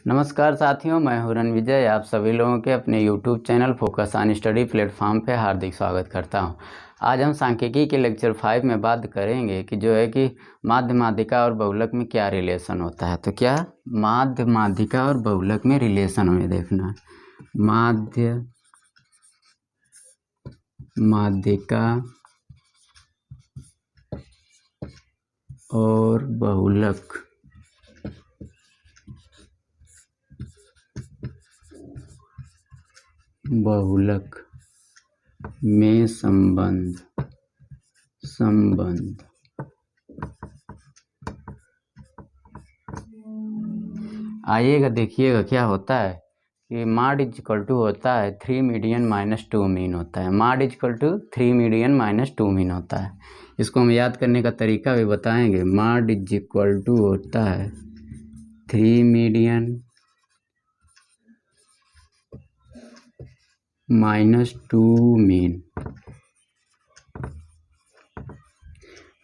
नमस्कार साथियों, मैं हूं रणविजय। आप सभी लोगों के अपने YouTube channel focus on study platform पे हार्दिक स्वागत करता हूं। आज हम सांख्यिकी के लेक्चर 5 में बात करेंगे कि जो है कि माध्य माध्यिका और बहुलक में क्या रिलेशन होता है। तो क्या माध्य माध्यिका और बहुलक में रिलेशन हमें देखना। माध्य माध्यिका और बहुलक में संबंध आइएगा, देखिएगा क्या होता है कि माड इज इक्वल टू होता है 3 मीडियन माइनस 2 मीन होता है। Mode is equal to 3 median minus 2 mean होता है। इसको हम याद करने का तरीका भी बताएंगे। माड इज इक्वल टू होता है 3 मीडियन माइनस 2 मीन।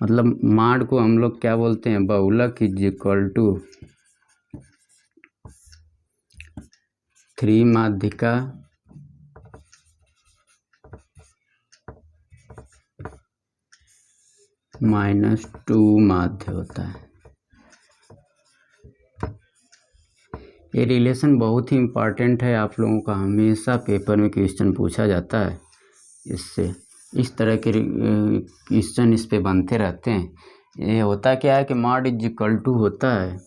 मतलब माड को हम लोग क्या बोलते हैं, बहुलक इज इक्वल टू 3 माध्यिका माइनस 2 माध्य होता है। ये रिलेशन बहुत ही इम्पॉर्टेंट है। आप लोगों का हमेशा पेपर में क्वेश्चन पूछा जाता है। इससे इस तरह के क्वेश्चन इस पे बनते रहते हैं। ये होता क्या है कि माड इज इक्वल टू होता है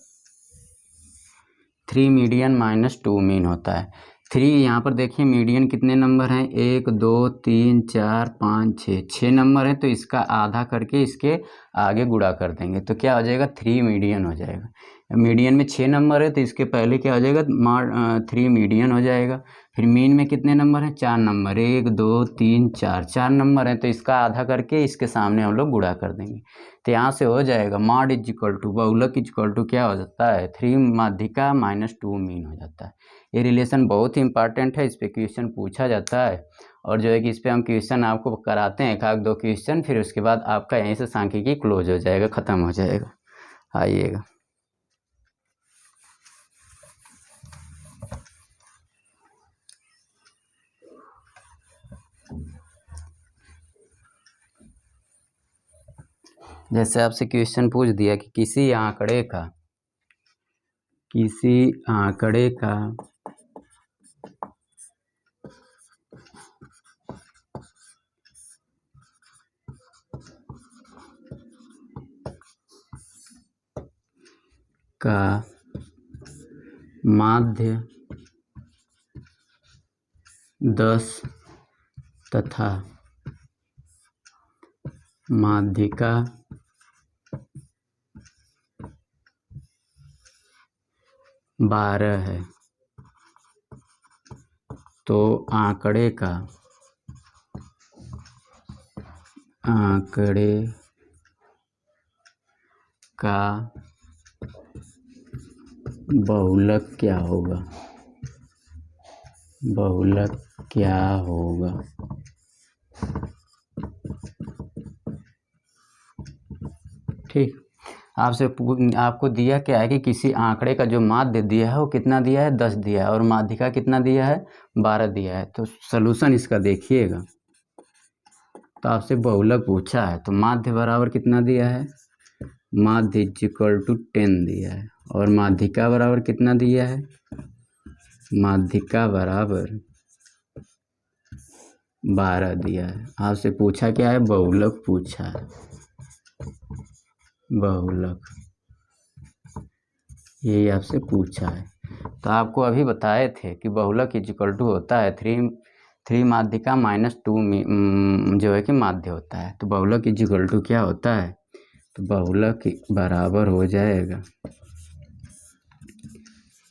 3 मीडियन माइनस 2 मीन होता है। 3 यहाँ पर देखिए, मीडियन कितने नंबर हैं, 1 2 3 4 5 6 नंबर हैं। तो इसका आधा करके इसके आगे गुणा कर देंगे तो क्या हो जाएगा, 3 मीडियन हो जाएगा। मीडियन में 6 नंबर है तो इसके पहले क्या हो जाएगा, 3 मीडियन हो जाएगा। फिर मीन में कितने नंबर हैं, 4 नंबर, 1 2 3 4 नंबर हैं। तो इसका आधा करके इसके सामने हम लोग गुणा कर देंगे। तो यहाँ से हो जाएगा माड इज इक्वल टू बहुलक इज इक्वल टू क्या हो जाता है, 3 माध्यिका माइनस 2 मीन हो जाता है। ये रिलेशन बहुत ही इंपॉर्टेंट है। इस पर क्वेश्चन पूछा जाता है और जो है कि इस पर हम क्वेश्चन आपको कराते हैं, 1-2 क्वेश्चन। फिर उसके बाद आपका यहीं से सांख्यिकी क्लोज हो जाएगा, ख़त्म हो जाएगा। आइएगा, जैसे आपसे क्वेश्चन पूछ दिया कि किसी आंकड़े का माध्य 10 तथा माध्यिका 12 है, तो आंकड़े का बहुलक क्या होगा, ठीक। आपको दिया क्या है कि किसी आंकड़े का जो माध्य दिया है वो कितना दिया है, 10 दिया है, और माध्यिका कितना दिया है, 12 दिया है। तो सलूशन इसका देखिएगा। तो आपसे बहुलक पूछा है तो माध्य बराबर कितना दिया है, माध्य इज इक्वल टू 10 दिया है, और माध्यिका बराबर कितना दिया है, माध्यिका बराबर 12 दिया है। आपसे पूछा क्या है, बहुलक पूछा है, बहुलक यही आपसे पूछा है। तो आपको अभी बताए थे कि बहुलक इज इक्वल टू होता है 3 माध्यिका माइनस 2 जो है कि माध्य होता है। तो बहुलक इज इक्वल टू क्या होता है, तो बहुलक बराबर हो जाएगा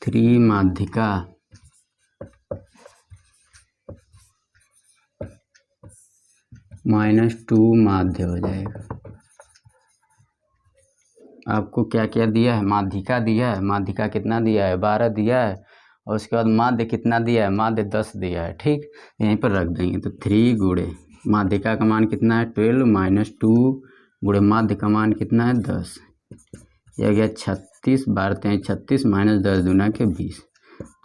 3 माध्यिका माइनस 2 माध्य हो जाएगा। आपको क्या क्या दिया है, माध्यिका दिया है, माध्यिका कितना दिया है, 12 दिया है, और उसके बाद माध्य कितना दिया है, माध्य 10 दिया है। ठीक, यहीं पर रख देंगे। तो 3 गुणे माध्यिका का मान कितना है, 12 माइनस 2 गुणे माध्य का मान कितना है, 10। यह गया 36, 12 36 माइनस 10 दूना के 20।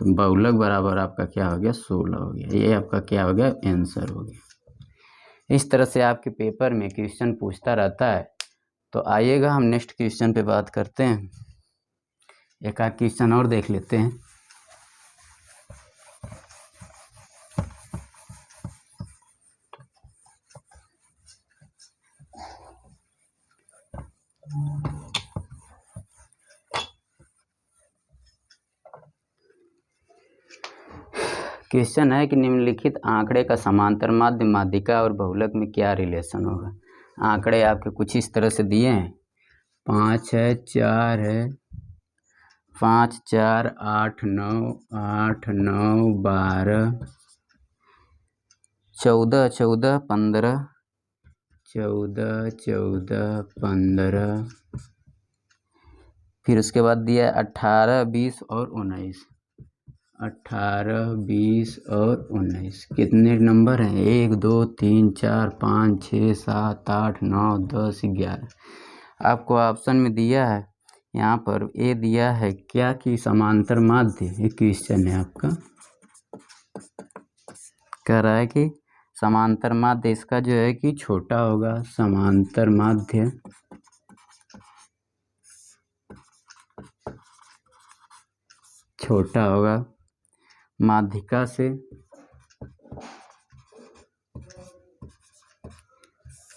तो बहुलक बराबर आपका क्या हो गया 16 हो गया। ये आपका क्या हो गया आंसर हो गया। इस तरह से आपके पेपर में क्वेश्चन पूछता रहता है। तो आइएगा हम नेक्स्ट क्वेश्चन पे बात करते हैं। एक आध क्वेश्चन और देख लेते हैं। क्वेश्चन है कि निम्नलिखित आंकड़े का समांतर माध्य माध्यिका और बहुलक में क्या रिलेशन होगा। आंकड़े आपके कुछ इस तरह से दिए हैं, 5 है, 4 है, 5, 4, 8, 9, 8, 9, 12, 14, 14, 15, 14, 14, 15, फिर उसके बाद दिया है 18, 20 और 19। 18, 20 और 19 कितने नंबर हैं? 1, 2, 3, 4, 5, 6, 7, 8, 9, 10, 11। आपको ऑप्शन में दिया है यहाँ पर ए दिया है क्या कि समांतर माध्य। ये क्वेश्चन है आपका, कह रहा है कि समांतर माध्य इसका जो है कि छोटा होगा। समांतर माध्य छोटा होगा माध्यिका से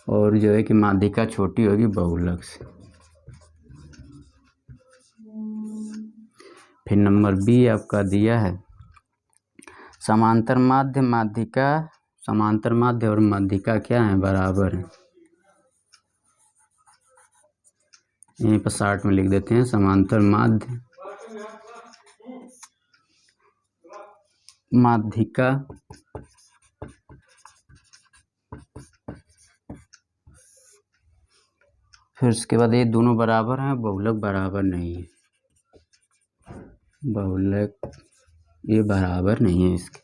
और जो है कि माध्यिका छोटी होगी बहुलक से। फिर नंबर बी आपका दिया है समांतर माध्य माध्यिका, समांतर माध्य और माध्यिका क्या है? बराबर है। यहीं पर शार्ट में लिख देते हैं समांतर माध्य माध्यिका फिर उसके बाद ये दोनों बराबर हैं, बहुलक बराबर नहीं है। बहुलक ये बराबर नहीं है इसके।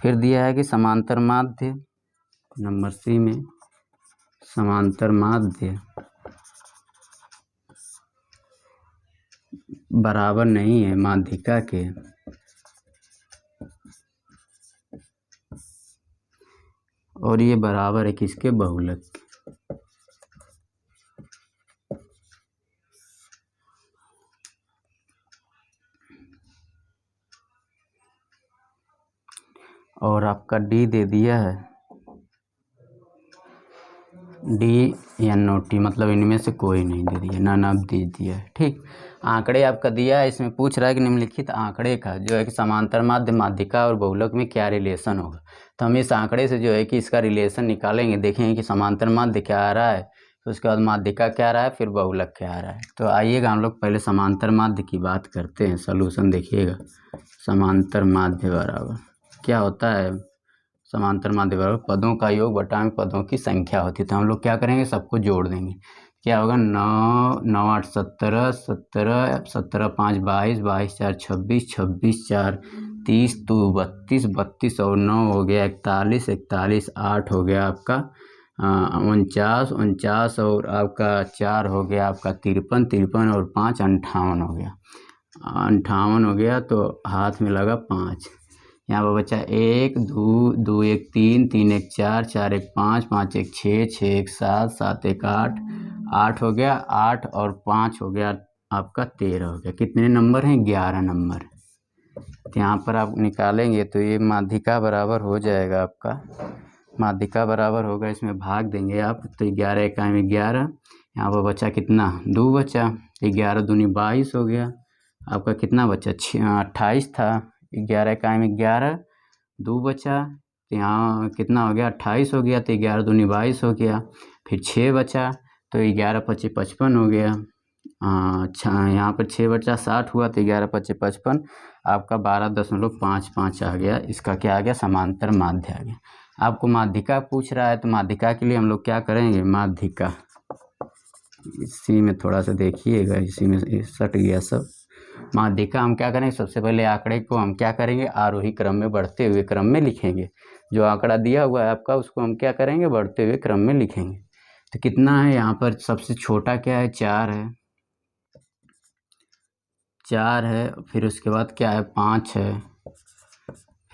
फिर दिया है कि समांतर माध्य, नंबर सी में समांतर माध्य बराबर नहीं है माध्यिका के। और ये बराबर है किसके? बहुलक के। और आपका डी दे दिया है, डी या नोटी, मतलब इनमें से कोई नहीं दे दिया, नन ऑफ दे दिया है। ठीक, आंकड़े आपका दिया है, इसमें पूछ रहा है कि निम्नलिखित आंकड़े का जो है कि समांतर माध्य माध्यिका और बहुलक में क्या रिलेशन होगा। तो हम इस आंकड़े से जो है कि इसका रिलेशन निकालेंगे, देखेंगे कि समांतर माध्य क्या आ रहा है, तो उसके बाद माध्यिका क्या आ रहा है, फिर बहुलक क्या आ रहा है। तो आइएगा हम लोग पहले समांतर माध्य की बात करते हैं। सोल्यूशन देखिएगा, समांतर माध्य बराबर क्या होता है? समांतर माध्य बराबर पदों का योग बटा में पदों की संख्या होती है। तो हम लोग क्या करेंगे, सबको जोड़ देंगे। क्या होगा? 9, 9, 8, 17, 17, 17, 5, 22, 22, 4, 26, 26, 4, 30, 2, 32, 32 और 9 हो गया 41, 41, 8 हो गया आपका 49, 49 और आपका 4 हो गया आपका 53, 53 और 5 58 हो गया, 58 हो गया। तो हाथ में लगा 5, यहाँ पर बचा 1, 2, 2, 1, 3, 3, 1, 4, 4, 1, 5, 5, 1, 6, 6, 1, 7, 7, 1, 8, 8 हो गया, 8 और 5 हो गया आपका 13 हो गया। कितने नंबर हैं? 11 नंबर। तो यहाँ पर आप निकालेंगे तो ये माध्यिका बराबर हो जाएगा आपका, माध्यिका बराबर होगा, इसमें भाग देंगे आप तो 11 इकाई 11, यहाँ पर बचा कितना? 2 बचा, 11 दूनी 22 हो गया आपका। कितना बचा? 28 था, 11 इकाई 11, 2 बचा, तो यहाँ कितना हो गया? 28 हो गया, तो 11 दूनी 22 हो गया। फिर 6 बचा, तो 11 पचे 55 हो गया। अच्छा, यहाँ पर 6 बचा 60 हुआ, तो 11 पचे 55, आपका 12.55 आ गया। इसका क्या आ गया? समांतर माध्य आ गया। आपको माध्यिका पूछ रहा है, तो माध्यिका के लिए हम लोग क्या करेंगे? माध्यिका इसी में थोड़ा सा देखिएगा, इसी में सट गया सब। माध्यिका हम क्या करेंगे? सबसे पहले आंकड़े को हम क्या करेंगे? आरोही क्रम में, बढ़ते हुए क्रम में लिखेंगे। जो आंकड़ा दिया हुआ है आपका, उसको हम क्या करेंगे? बढ़ते हुए क्रम में लिखेंगे। तो कितना है यहाँ पर? सबसे छोटा क्या है? 4 है, 4 है। फिर उसके बाद क्या है? 5 है,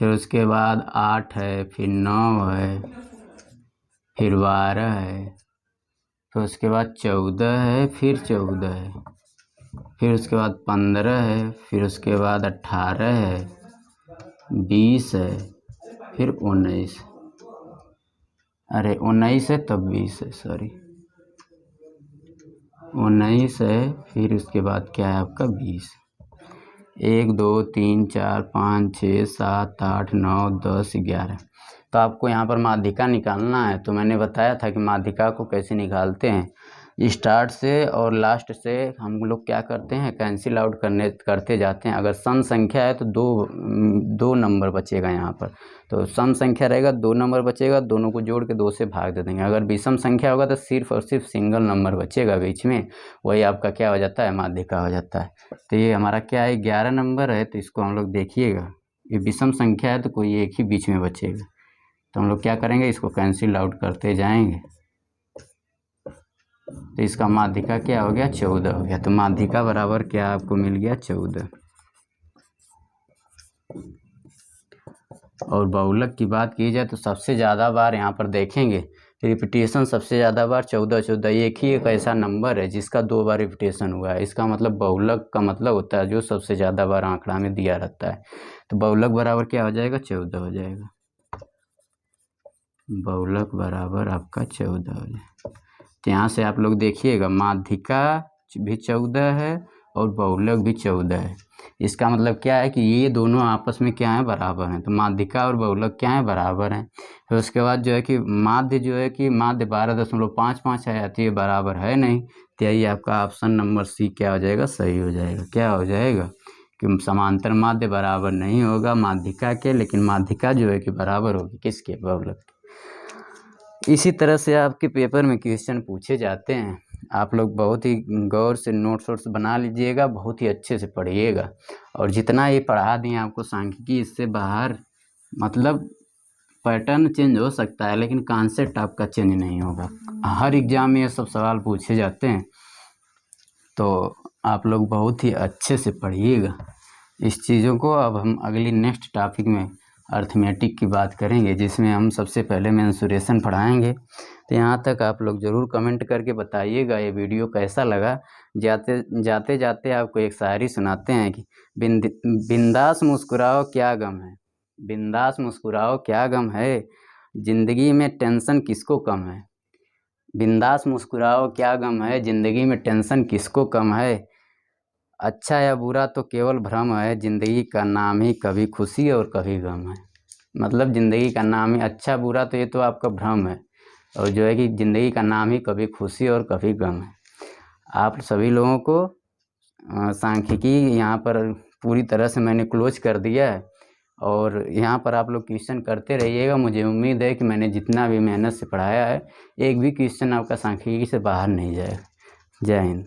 फिर उसके बाद 8 है, फिर 9 है, फिर 12 है, फिर उसके बाद 14 है, फिर 14 है, फिर उसके बाद 15 है, फिर उसके बाद 18 है, 20 है, फिर 19, अरे 19 है तब 20 है, सॉरी 19 है, फिर उसके बाद क्या है आपका 20। 1 2 3 4 5 6 7 8 9 10 11। तो आपको यहाँ पर माध्यिका निकालना है। तो मैंने बताया था कि माध्यिका को कैसे निकालते हैं। स्टार्ट से और लास्ट से हम लोग क्या करते हैं, कैंसिल आउट करते जाते हैं। अगर सम संख्या है तो दो नंबर बचेगा यहाँ पर। तो सम संख्या रहेगा 2 नंबर बचेगा, दोनों को जोड़ के 2 से भाग दे देंगे। अगर विषम संख्या होगा तो सिर्फ और सिर्फ सिंगल नंबर बचेगा बीच में, वही आपका क्या हो जाता है, माध्यिका हो जाता है। तो ये हमारा क्या है, 11 नंबर है। तो इसको हम लोग देखिएगा, ये विषम संख्या है तो कोई एक ही बीच में बचेगा। तो हम लोग क्या करेंगे, इसको कैंसिल आउट करते जाएंगे। तो इसका माध्यिका क्या हो गया, 14 हो गया। तो माध्यिका बराबर क्या आपको मिल गया, 14। और बहुलक की बात की जाए तो सबसे ज़्यादा बार यहाँ पर देखेंगे रिपीटेशन, सबसे ज़्यादा बार 14। एक ही एक ऐसा नंबर है जिसका 2 बार रिपीटेशन हुआ है। इसका मतलब बहुलक का मतलब होता है जो सबसे ज़्यादा बार आंकड़ा में दिया रहता है। तो बहुलक बराबर क्या हो जाएगा, 14 हो जाएगा। बहुलक बराबर आपका 14 हो जाएगा। तो यहाँ से आप लोग देखिएगा, माध्यिका भी 14 है और बहुलक भी 14 है। इसका मतलब क्या है कि ये दोनों आपस में क्या है, बराबर हैं। तो माध्यिका और बहुलक क्या है, बराबर हैं। फिर उसके बाद जो है कि माध्य जो है कि माध्य 12.55 है, तो ये बराबर है नहीं। तो यही आपका ऑप्शन नंबर सी क्या हो जाएगा, सही हो जाएगा। क्या हो जाएगा कि समांतर माध्य बराबर नहीं होगा माध्यिका के, लेकिन माध्यिका जो है कि बराबर होगी किसके, बहुलक के। इसी तरह से आपके पेपर में क्वेश्चन पूछे जाते हैं। आप लोग बहुत ही गौर से नोट्स बना लीजिएगा, बहुत ही अच्छे से पढ़िएगा। और जितना ये पढ़ा दिए आपको सांख्यिकी, इससे बाहर मतलब पैटर्न चेंज हो सकता है लेकिन कॉन्सेप्ट आपका चेंज नहीं होगा। हर एग्जाम में ये सब सवाल पूछे जाते हैं, तो आप लोग बहुत ही अच्छे से पढ़िएगा इस चीज़ों को। अब हम अगली नेक्स्ट टॉपिक में अर्थमेटिक की बात करेंगे, जिसमें हम सबसे पहले मेंसुरेशन पढ़ाएंगे। तो यहाँ तक आप लोग ज़रूर कमेंट करके बताइएगा ये वीडियो कैसा लगा। जाते जाते आपको एक शायरी सुनाते हैं कि बिंदास मुस्कुराओ क्या गम है, बिंदास मुस्कुराओ क्या गम है, ज़िंदगी में टेंशन किसको कम है। बिंदास मुस्कुराओ क्या गम है, ज़िंदगी में टेंशन किसको कम है। अच्छा या बुरा तो केवल भ्रम है, ज़िंदगी का नाम ही कभी खुशी और कभी गम है। मतलब ज़िंदगी का नाम ही, अच्छा बुरा तो ये तो आपका भ्रम है, और जो है कि ज़िंदगी का नाम ही कभी खुशी और कभी गम है। आप सभी लोगों को सांख्यिकी यहाँ पर पूरी तरह से मैंने क्लोज कर दिया है, और यहाँ पर आप लोग क्वेश्चन करते रहिएगा। मुझे उम्मीद है कि मैंने जितना भी मेहनत से पढ़ाया है, एक भी क्वेश्चन आपका सांख्यिकी से बाहर नहीं जाएगा। जय हिंद।